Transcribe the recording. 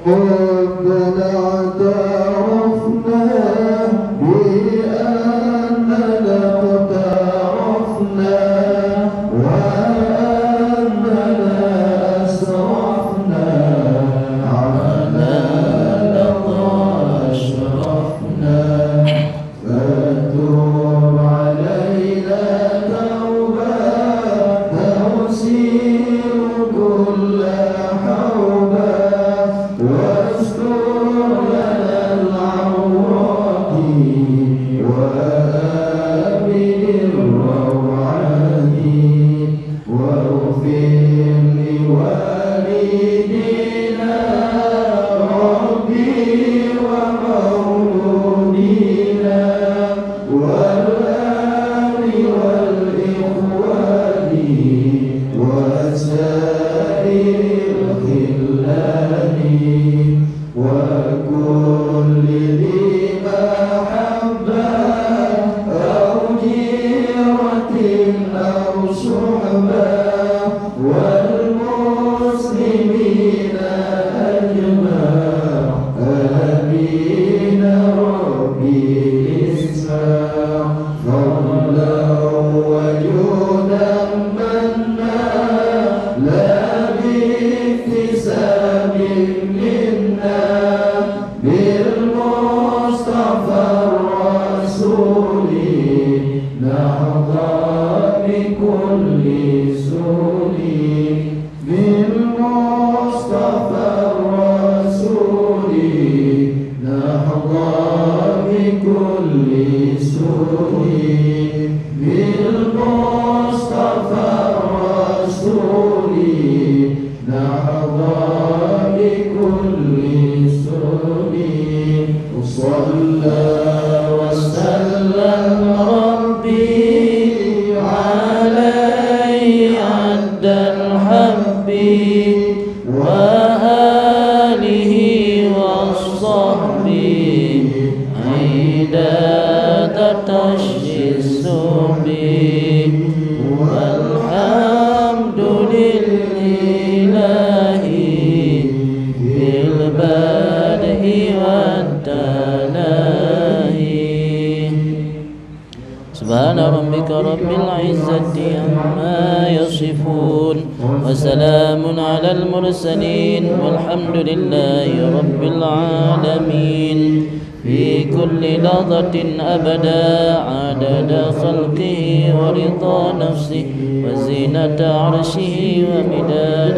ربنا اعترفنا بأننا اقترفنا وأننا أسرفنا على لظى أشرفنا فتوب علينا توبة تسير كل حوبة واستر لنا العورات وآمن الروعات واغفر لوالدينا ربي ومولودينا والآل والإخوان وسائر الخلان وكل ذي محبة أو جيرة أو صحبة والمسلمين أجمع آمين ربي اسمع فضلا وجودا منا لا باكتساب منا بالمصطفى الرسول نحظى بكل سول بالمصطفى الرسول نحظى بكل سول بالمصطفى الرسول نحظى بكل سول وصلى وسلم ربي عليه عد الحب وآله والصحب عيدة تشجي السب والحمد لله بالبدء والتناهي سبحان ربك رب العزة عما يصفون وسلام على المرسلين والحمد لله رب العالمين في كل لحظة أبدا عدد خلقه ورضا نفسه وزينة عرشه ومداد